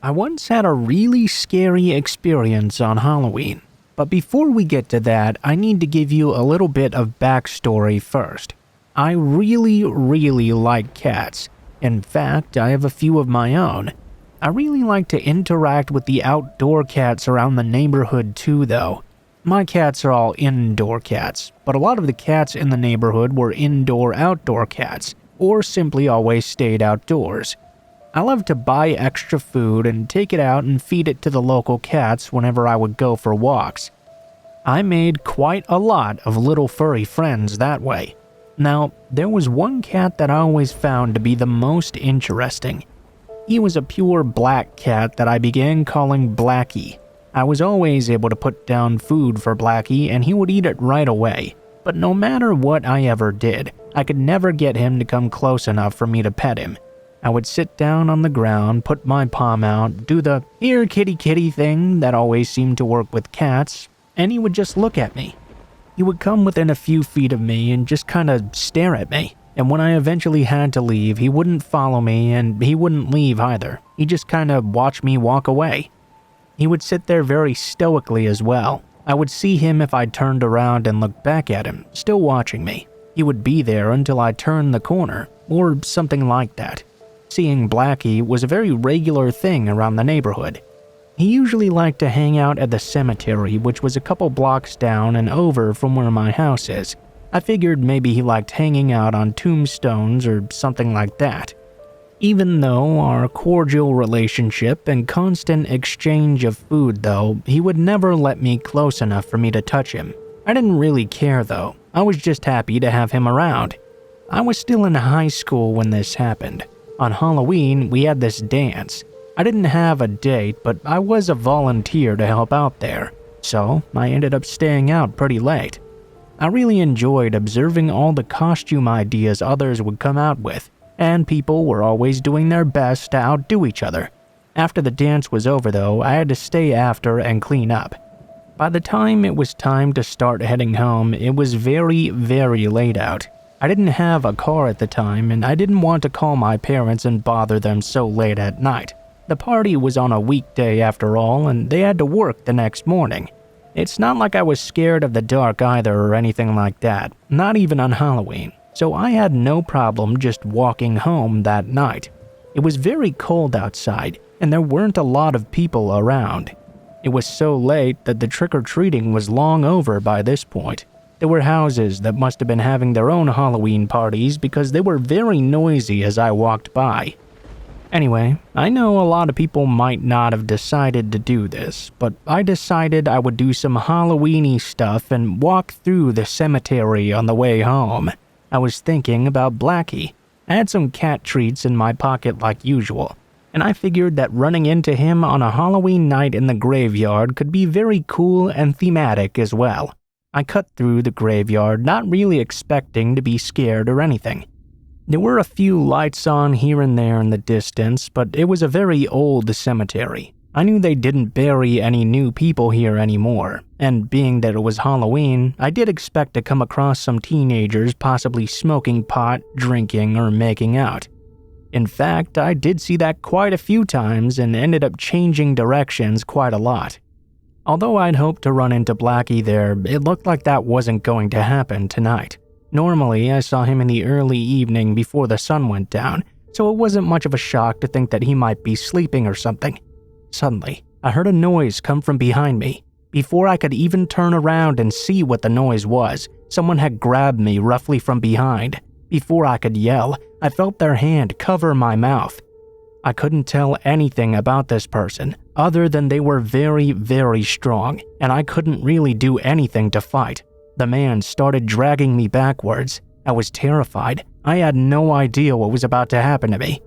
I once had a really scary experience on Halloween, but before we get to that, I need to give you a little bit of backstory first. I really like cats. In fact, I have a few of my own. I really like to interact with the outdoor cats around the neighborhood too, though. My cats are all indoor cats, but a lot of the cats in the neighborhood were indoor-outdoor cats, or simply always stayed outdoors. I love to buy extra food and take it out and feed it to the local cats whenever I would go for walks. I made quite a lot of little furry friends that way. Now, there was one cat that I always found to be the most interesting. He was a pure black cat that I began calling Blackie. I was always able to put down food for Blackie and he would eat it right away. But no matter what I ever did, I could never get him to come close enough for me to pet him. I would sit down on the ground, put my palm out, do the "here kitty kitty" thing that always seemed to work with cats, and he would just look at me. He would come within a few feet of me and just kinda stare at me. And when I eventually had to leave, he wouldn't follow me and he wouldn't leave either. He just kinda watched me walk away. He would sit there very stoically as well. I would see him if I turned around and looked back at him, still watching me. He would be there until I turned the corner, or something like that. Seeing Blackie was a very regular thing around the neighborhood. He usually liked to hang out at the cemetery, which was a couple blocks down and over from where my house is. I figured maybe he liked hanging out on tombstones or something like that. Even though our cordial relationship and constant exchange of food though, he would never let me close enough for me to touch him. I didn't really care though, I was just happy to have him around. I was still in high school when this happened. On Halloween, we had this dance. I didn't have a date, but I was a volunteer to help out there, so I ended up staying out pretty late. I really enjoyed observing all the costume ideas others would come out with, and people were always doing their best to outdo each other. After the dance was over though, I had to stay after and clean up. By the time it was time to start heading home, it was very late out. I didn't have a car at the time, and I didn't want to call my parents and bother them so late at night. The party was on a weekday after all, and they had to work the next morning. It's not like I was scared of the dark either or anything like that, not even on Halloween, so I had no problem just walking home that night. It was very cold outside, and there weren't a lot of people around. It was so late that the trick-or-treating was long over by this point. There were houses that must have been having their own Halloween parties because they were very noisy as I walked by. Anyway, I know a lot of people might not have decided to do this, but I decided I would do some Halloween-y stuff and walk through the cemetery on the way home. I was thinking about Blackie. I had some cat treats in my pocket like usual, and I figured that running into him on a Halloween night in the graveyard could be very cool and thematic as well. I cut through the graveyard, not really expecting to be scared or anything. There were a few lights on here and there in the distance, but it was a very old cemetery. I knew they didn't bury any new people here anymore, and being that it was Halloween, I did expect to come across some teenagers possibly smoking pot, drinking, or making out. In fact, I did see that quite a few times and ended up changing directions quite a lot. Although I'd hoped to run into Blackie there, it looked like that wasn't going to happen tonight. Normally, I saw him in the early evening before the sun went down, so it wasn't much of a shock to think that he might be sleeping or something. Suddenly, I heard a noise come from behind me. Before I could even turn around and see what the noise was, someone had grabbed me roughly from behind. Before I could yell, I felt their hand cover my mouth. I couldn't tell anything about this person, other than they were very strong, and I couldn't really do anything to fight. The man started dragging me backwards. I was terrified. I had no idea what was about to happen to me.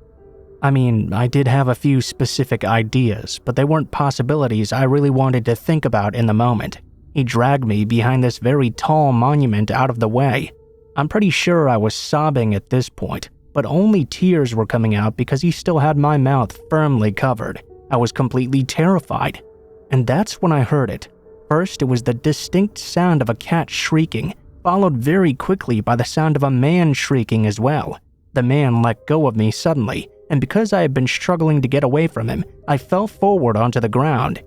I mean, I did have a few specific ideas, but they weren't possibilities I really wanted to think about in the moment. He dragged me behind this very tall monument out of the way. I'm pretty sure I was sobbing at this point, but only tears were coming out because he still had my mouth firmly covered. I was completely terrified. And that's when I heard it. First, it was the distinct sound of a cat shrieking, followed very quickly by the sound of a man shrieking as well. The man let go of me suddenly, and because I had been struggling to get away from him, I fell forward onto the ground.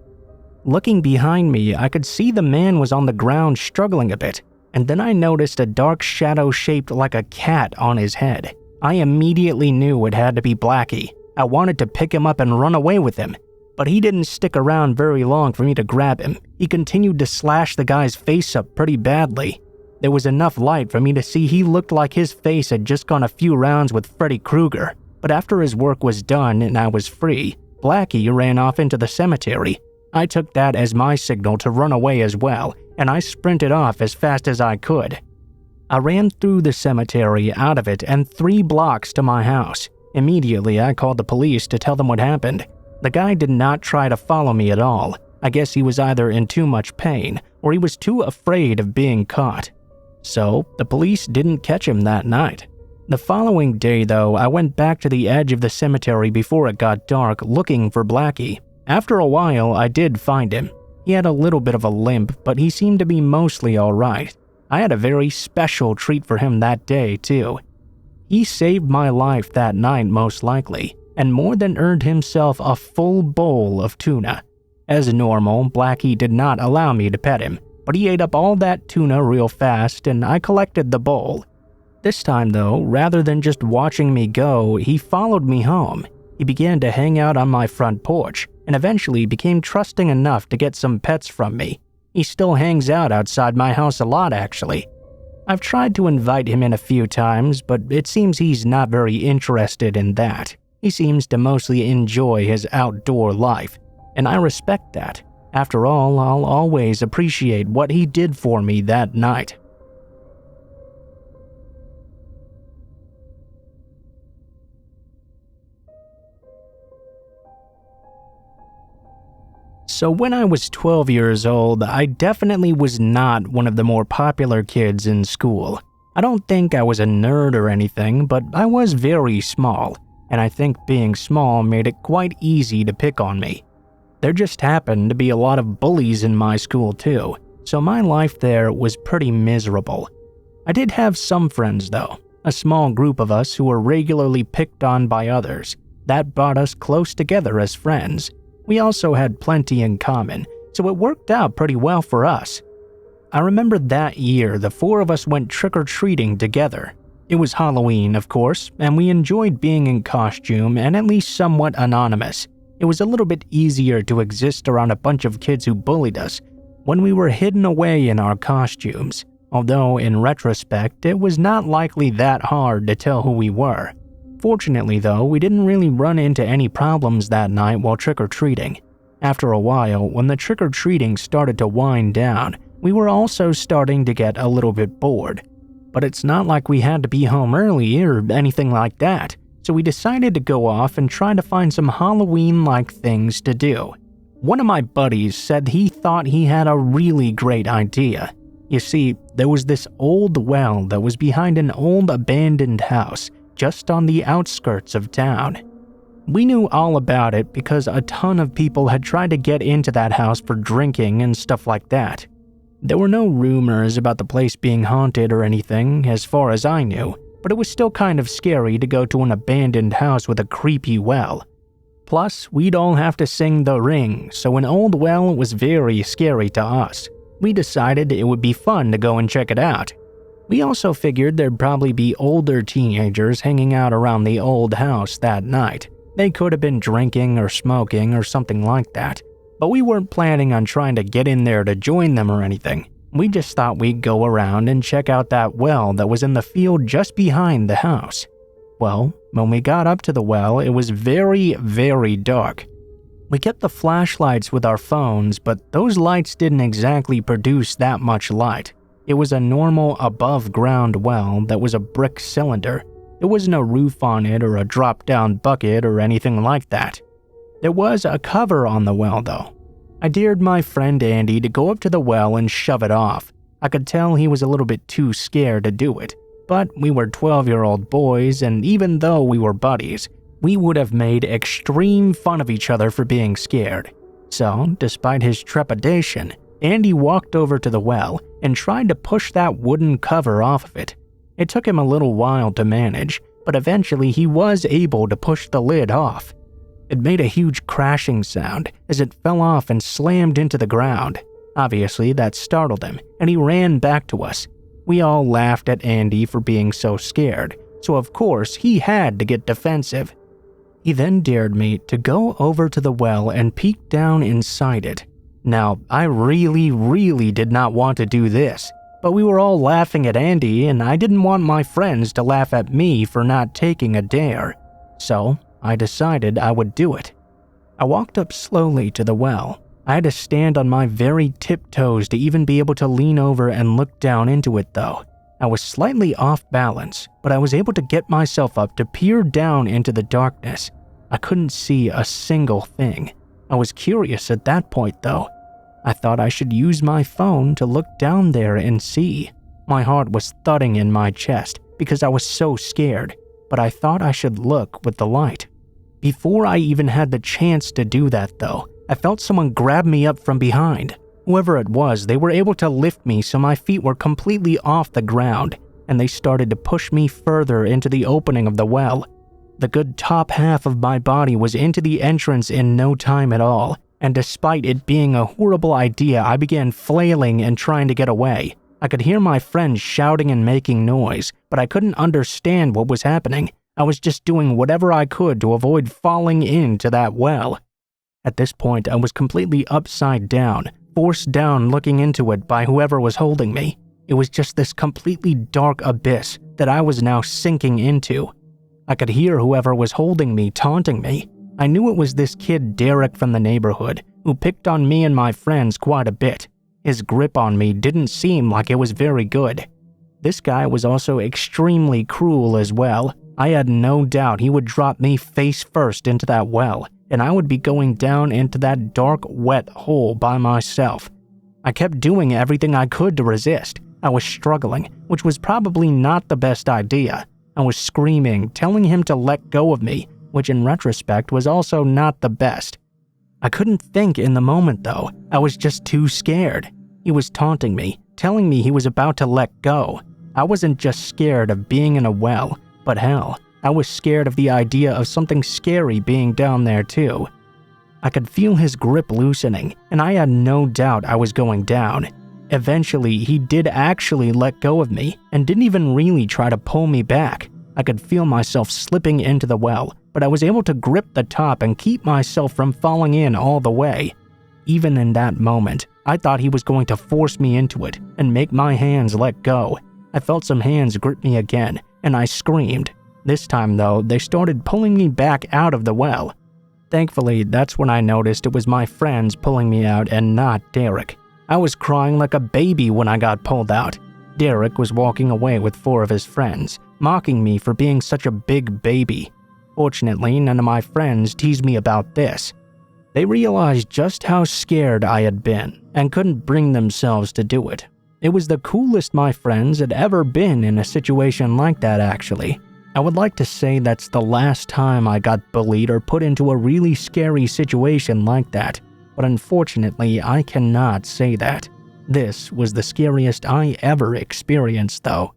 Looking behind me, I could see the man was on the ground struggling a bit, and then I noticed a dark shadow shaped like a cat on his head. I immediately knew it had to be Blackie. I wanted to pick him up and run away with him, but he didn't stick around very long for me to grab him. He continued to slash the guy's face up pretty badly. There was enough light for me to see he looked like his face had just gone a few rounds with Freddy Krueger, but after his work was done and I was free, Blackie ran off into the cemetery. I took that as my signal to run away as well, and I sprinted off as fast as I could. I ran through the cemetery, out of it, and 3 blocks to my house. Immediately, I called the police to tell them what happened. The guy did not try to follow me at all. I guess he was either in too much pain, or he was too afraid of being caught. So, the police didn't catch him that night. The following day, though, I went back to the edge of the cemetery before it got dark, looking for Blackie. After a while, I did find him. He had a little bit of a limp, but he seemed to be mostly alright. I had a very special treat for him that day, too. He saved my life that night, most likely, and more than earned himself a full bowl of tuna. As normal, Blackie did not allow me to pet him, but he ate up all that tuna real fast, and I collected the bowl. This time, though, rather than just watching me go, he followed me home. He began to hang out on my front porch, and eventually became trusting enough to get some pets from me. He still hangs out outside my house a lot, actually. I've tried to invite him in a few times, but it seems he's not very interested in that. He seems to mostly enjoy his outdoor life, and I respect that. After all, I'll always appreciate what he did for me that night. So when I was 12 years old, I definitely was not one of the more popular kids in school. I don't think I was a nerd or anything, but I was very small, and I think being small made it quite easy to pick on me. There just happened to be a lot of bullies in my school too, so my life there was pretty miserable. I did have some friends though, a small group of us who were regularly picked on by others. That brought us close together as friends. We also had plenty in common, so it worked out pretty well for us. I remember that year the 4 of us went trick-or-treating together. It was Halloween, of course, and we enjoyed being in costume and at least somewhat anonymous. It was a little bit easier to exist around a bunch of kids who bullied us when we were hidden away in our costumes, although in retrospect it was not likely that hard to tell who we were. Fortunately though, we didn't really run into any problems that night while trick-or-treating. After a while, when the trick-or-treating started to wind down, we were also starting to get a little bit bored. But it's not like we had to be home early or anything like that, so we decided to go off and try to find some Halloween-like things to do. One of my buddies said he thought he had a really great idea. You see, there was this old well that was behind an old abandoned house just on the outskirts of town. We knew all about it because a ton of people had tried to get into that house for drinking and stuff like that. There were no rumors about the place being haunted or anything, as far as I knew, but it was still kind of scary to go to an abandoned house with a creepy well. Plus, we'd all have to sing The Ring, so an old well was very scary to us. We decided it would be fun to go and check it out. We also figured there'd probably be older teenagers hanging out around the old house that night. They could have been drinking or smoking or something like that, but we weren't planning on trying to get in there to join them or anything. We just thought we'd go around and check out that well that was in the field just behind the house. Well, when we got up to the well, it was very, very dark. We kept the flashlights with our phones, but those lights didn't exactly produce that much light. It was a normal above-ground well that was a brick cylinder. There was no roof on it or a drop-down bucket or anything like that. There was a cover on the well, though. I dared my friend Andy to go up to the well and shove it off. I could tell he was a little bit too scared to do it, but we were 12-year-old boys, and even though we were buddies, we would have made extreme fun of each other for being scared. So, despite his trepidation, Andy walked over to the well and tried to push that wooden cover off of it. It took him a little while to manage, but eventually he was able to push the lid off. It made a huge crashing sound as it fell off and slammed into the ground. Obviously, that startled him, and he ran back to us. We all laughed at Andy for being so scared, so of course he had to get defensive. He then dared me to go over to the well and peek down inside it. Now, I really did not want to do this, but we were all laughing at Andy and I didn't want my friends to laugh at me for not taking a dare. So, I decided I would do it. I walked up slowly to the well. I had to stand on my very tiptoes to even be able to lean over and look down into it though. I was slightly off balance, but I was able to get myself up to peer down into the darkness. I couldn't see a single thing. I was curious at that point though. I thought I should use my phone to look down there and see. My heart was thudding in my chest because I was so scared, but I thought I should look with the light. Before I even had the chance to do that though, I felt someone grab me up from behind. Whoever it was, they were able to lift me so my feet were completely off the ground, and they started to push me further into the opening of the well. The good top half of my body was into the entrance in no time at all, and despite it being a horrible idea, I began flailing and trying to get away. I could hear my friends shouting and making noise, but I couldn't understand what was happening. I was just doing whatever I could to avoid falling into that well. At this point, I was completely upside down, forced down looking into it by whoever was holding me. It was just this completely dark abyss that I was now sinking into. I could hear whoever was holding me taunting me. I knew it was this kid Derek from the neighborhood, who picked on me and my friends quite a bit. His grip on me didn't seem like it was very good. This guy was also extremely cruel as well. I had no doubt he would drop me face first into that well, and I would be going down into that dark, wet hole by myself. I kept doing everything I could to resist. I was struggling, which was probably not the best idea. I was screaming, telling him to let go of me, which in retrospect was also not the best. I couldn't think in the moment though. I was just too scared. He was taunting me, telling me he was about to let go. I wasn't just scared of being in a well, but hell, I was scared of the idea of something scary being down there too. I could feel his grip loosening, and I had no doubt I was going down. Eventually, he did actually let go of me and didn't even really try to pull me back. I could feel myself slipping into the well, but I was able to grip the top and keep myself from falling in all the way. Even in that moment, I thought he was going to force me into it and make my hands let go. I felt some hands grip me again, and I screamed. This time though, they started pulling me back out of the well. Thankfully, that's when I noticed it was my friends pulling me out and not Derek. I was crying like a baby when I got pulled out. Derek was walking away with 4 of his friends, mocking me for being such a big baby. Fortunately, none of my friends teased me about this. They realized just how scared I had been and couldn't bring themselves to do it. It was the coolest my friends had ever been in a situation like that actually. I would like to say that's the last time I got bullied or put into a really scary situation like that, but unfortunately I cannot say that. This was the scariest I ever experienced though.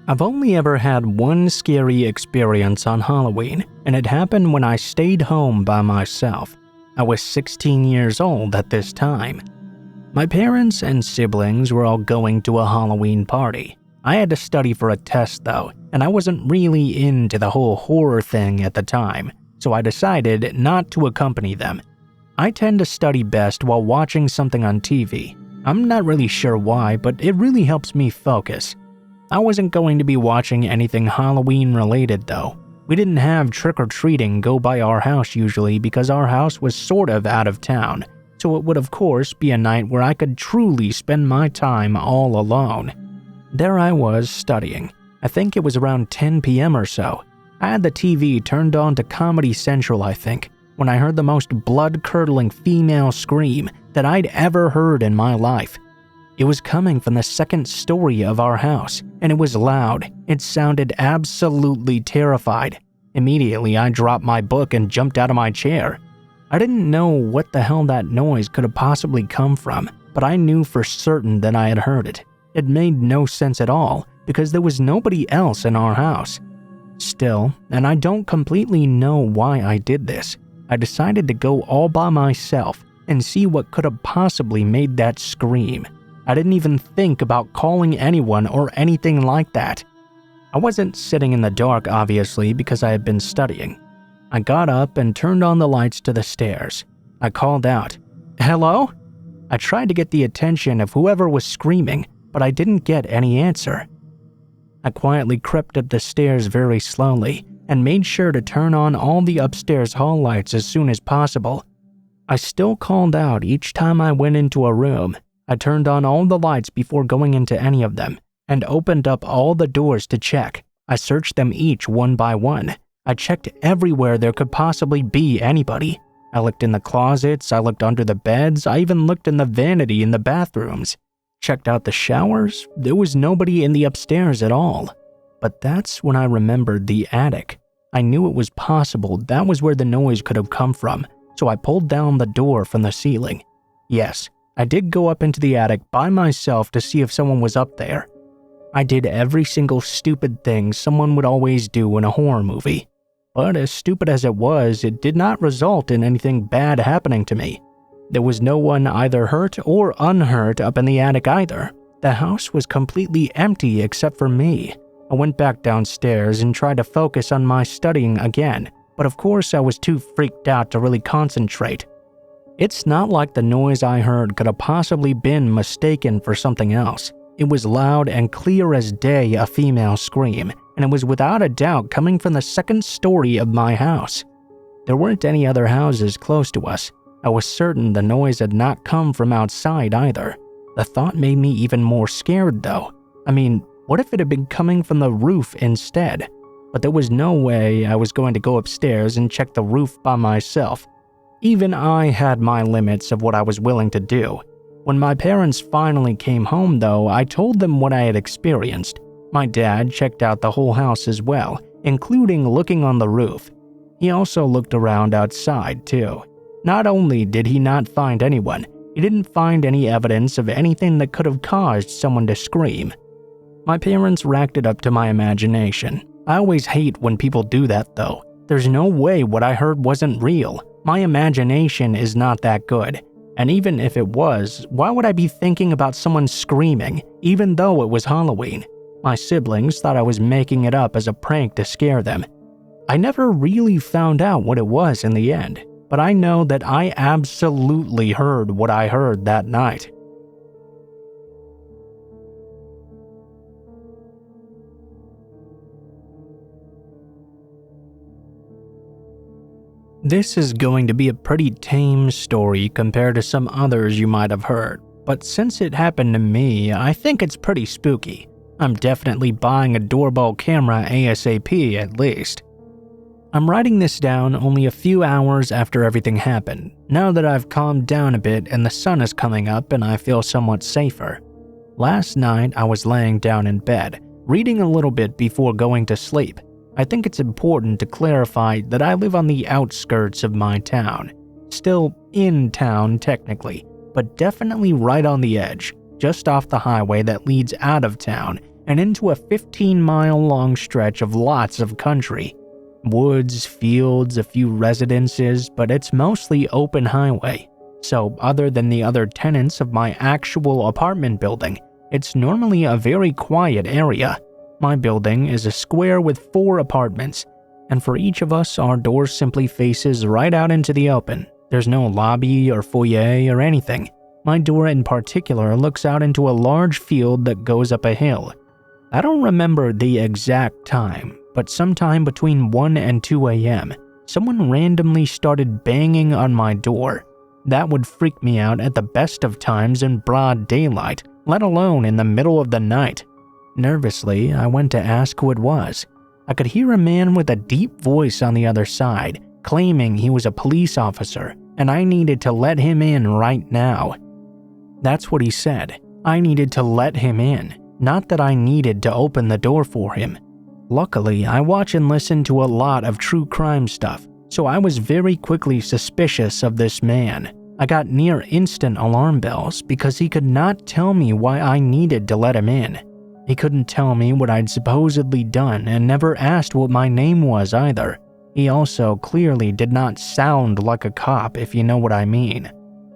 I've only ever had one scary experience on Halloween, and it happened when I stayed home by myself. I was 16 years old at this time. My parents and siblings were all going to a Halloween party. I had to study for a test though, and I wasn't really into the whole horror thing at the time, so I decided not to accompany them. I tend to study best while watching something on TV. I'm not really sure why, but it really helps me focus. I wasn't going to be watching anything Halloween related though. We didn't have trick-or-treating go by our house usually because our house was sort of out of town, so it would of course be a night where I could truly spend my time all alone. There I was studying. I think it was around 10 p.m. or so. I had the TV turned on to Comedy Central I think, when I heard the most blood-curdling female scream that I'd ever heard in my life. It was coming from the second story of our house, and it was loud. It sounded absolutely terrified. Immediately, I dropped my book and jumped out of my chair. I didn't know what the hell that noise could have possibly come from, but I knew for certain that I had heard it. It made no sense at all, because there was nobody else in our house. Still, and I don't completely know why I did this, I decided to go all by myself and see what could have possibly made that scream. I didn't even think about calling anyone or anything like that. I wasn't sitting in the dark, obviously, because I had been studying. I got up and turned on the lights to the stairs. I called out, "Hello?" I tried to get the attention of whoever was screaming, but I didn't get any answer. I quietly crept up the stairs very slowly and made sure to turn on all the upstairs hall lights as soon as possible. I still called out each time I went into a room. I turned on all the lights before going into any of them and opened up all the doors to check. I searched them each one by one. I checked everywhere there could possibly be anybody. I looked in the closets, I looked under the beds, I even looked in the vanity in the bathrooms. Checked out the showers. There was nobody in the upstairs at all. But that's when I remembered the attic. I knew it was possible that was where the noise could have come from, so I pulled down the door from the ceiling. Yes, I did go up into the attic by myself to see if someone was up there. I did every single stupid thing someone would always do in a horror movie. But as stupid as it was, it did not result in anything bad happening to me. There was no one either hurt or unhurt up in the attic either. The house was completely empty except for me. I went back downstairs and tried to focus on my studying again, but of course I was too freaked out to really concentrate. It's not like the noise I heard could have possibly been mistaken for something else. It was loud and clear as day, a female scream, and it was without a doubt coming from the second story of my house. There weren't any other houses close to us. I was certain the noise had not come from outside either. The thought made me even more scared though. I mean, what if it had been coming from the roof instead? But there was no way I was going to go upstairs and check the roof by myself. Even I had my limits of what I was willing to do. When my parents finally came home though, I told them what I had experienced. My dad checked out the whole house as well, including looking on the roof. He also looked around outside too. Not only did he not find anyone, he didn't find any evidence of anything that could have caused someone to scream. My parents racked it up to my imagination. I always hate when people do that though. There's no way what I heard wasn't real. My imagination is not that good. And even if it was, why would I be thinking about someone screaming, even though it was Halloween? My siblings thought I was making it up as a prank to scare them. I never really found out what it was in the end, but I know that I absolutely heard what I heard that night. This is going to be a pretty tame story compared to some others you might have heard, but since it happened to me, I think it's pretty spooky. I'm definitely buying a doorbell camera ASAP at least. I'm writing this down only a few hours after everything happened, now that I've calmed down a bit and the sun is coming up and I feel somewhat safer. Last night I was laying down in bed, reading a little bit before going to sleep. I think it's important to clarify that I live on the outskirts of my town. Still in town technically, but definitely right on the edge, just off the highway that leads out of town and into a 15-mile-long stretch of lots of country. Woods, fields, a few residences, but it's mostly open highway. So other than the other tenants of my actual apartment building, it's normally a very quiet area. My building is a square with 4 apartments, and for each of us, our door simply faces right out into the open. There's no lobby or foyer or anything. My door in particular looks out into a large field that goes up a hill. I don't remember the exact time, but sometime between 1 and 2 a.m., someone randomly started banging on my door. That would freak me out at the best of times in broad daylight, let alone in the middle of the night. Nervously, I went to ask who it was. I could hear a man with a deep voice on the other side, claiming he was a police officer, and I needed to let him in right now. That's what he said. I needed to let him in, not that I needed to open the door for him. Luckily, I watch and listen to a lot of true crime stuff, so I was very quickly suspicious of this man. I got near instant alarm bells because he could not tell me why I needed to let him in. He couldn't tell me what I'd supposedly done and never asked what my name was either. He also clearly did not sound like a cop, if you know what I mean.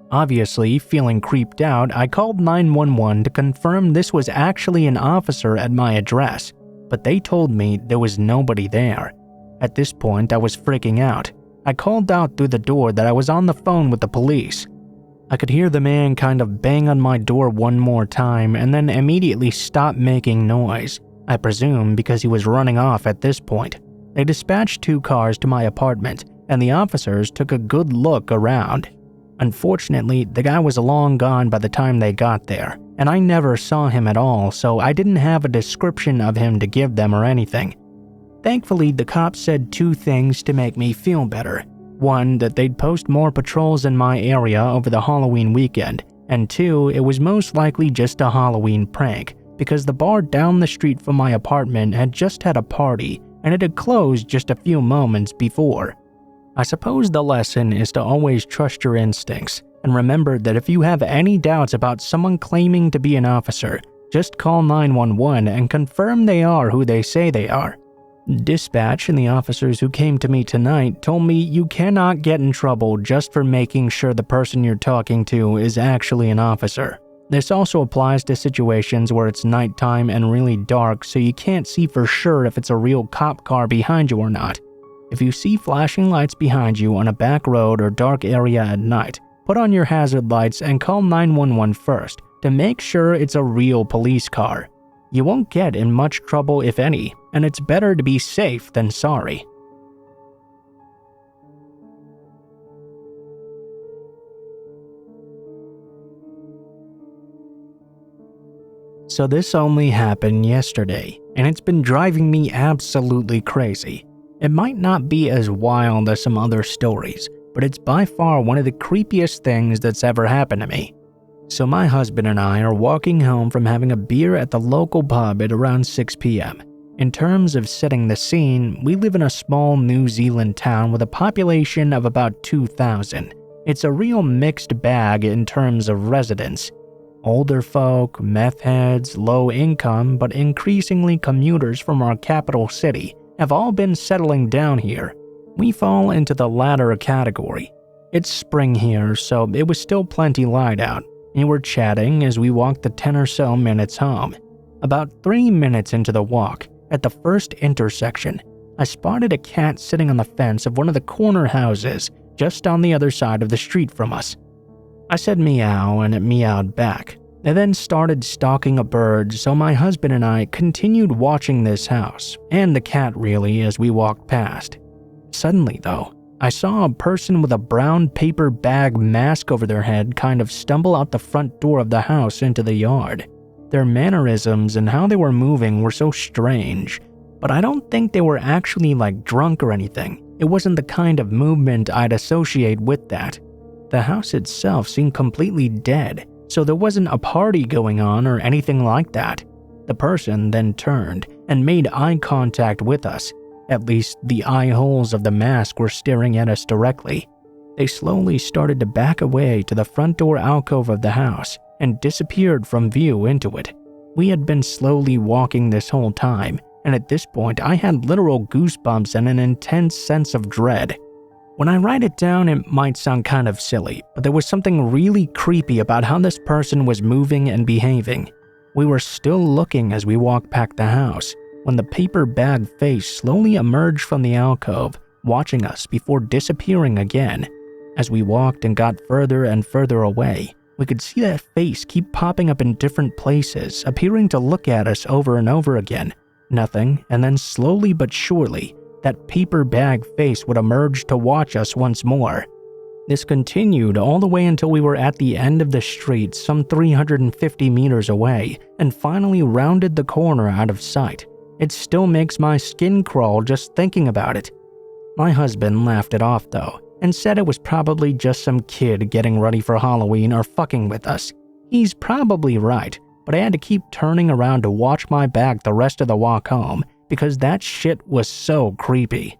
Obviously, feeling creeped out, I called 911 to confirm this was actually an officer at my address, but they told me there was nobody there. At this point, I was freaking out. I called out through the door that I was on the phone with the police. I could hear the man kind of bang on my door one more time and then immediately stop making noise. I presume because he was running off at this point. They dispatched 2 cars to my apartment, and the officers took a good look around. Unfortunately, the guy was long gone by the time they got there, and I never saw him at all, so I didn't have a description of him to give them or anything. Thankfully, the cops said 2 things to make me feel better. 1, that they'd post more patrols in my area over the Halloween weekend, and 2, it was most likely just a Halloween prank, because the bar down the street from my apartment had just had a party, and it had closed just a few moments before. I suppose the lesson is to always trust your instincts, and remember that if you have any doubts about someone claiming to be an officer, just call 911 and confirm they are who they say they are. Dispatch and the officers who came to me tonight told me you cannot get in trouble just for making sure the person you're talking to is actually an officer. This also applies to situations where it's nighttime and really dark, so you can't see for sure if it's a real cop car behind you or not. If you see flashing lights behind you on a back road or dark area at night, put on your hazard lights and call 911 first to make sure it's a real police car. You won't get in much trouble if any, and it's better to be safe than sorry. So this only happened yesterday, and it's been driving me absolutely crazy. It might not be as wild as some other stories, but it's by far one of the creepiest things that's ever happened to me. So my husband and I are walking home from having a beer at the local pub at around 6 p.m. In terms of setting the scene, we live in a small New Zealand town with a population of about 2,000. It's a real mixed bag in terms of residents. Older folk, meth heads, low income, but increasingly commuters from our capital city have all been settling down here. We fall into the latter category. It's spring here, so it was still plenty light out. We were chatting as we walked the 10 or so minutes home. About 3 minutes into the walk, at the first intersection, I spotted a cat sitting on the fence of one of the corner houses just on the other side of the street from us. I said meow and it meowed back. It then started stalking a bird, so my husband and I continued watching this house, and the cat really, as we walked past. Suddenly though, I saw a person with a brown paper bag mask over their head kind of stumble out the front door of the house into the yard. Their mannerisms and how they were moving were so strange, but I don't think they were actually like drunk or anything. It wasn't the kind of movement I'd associate with that. The house itself seemed completely dead, so there wasn't a party going on or anything like that. The person then turned and made eye contact with us. At least the eye holes of the mask were staring at us directly. They slowly started to back away to the front door alcove of the house and disappeared from view into it. We had been slowly walking this whole time, and at this point I had literal goosebumps and an intense sense of dread. When I write it down, it might sound kind of silly, but there was something really creepy about how this person was moving and behaving. We were still looking as we walked back the house, when the paper bag face slowly emerged from the alcove, watching us before disappearing again. As we walked and got further and further away, we could see that face keep popping up in different places, appearing to look at us over and over again. Nothing, and then slowly but surely, that paper bag face would emerge to watch us once more. This continued all the way until we were at the end of the street, some 350 meters away, and finally rounded the corner out of sight. It still makes my skin crawl just thinking about it. My husband laughed it off though, and said it was probably just some kid getting ready for Halloween or fucking with us. He's probably right, but I had to keep turning around to watch my back the rest of the walk home because that shit was so creepy.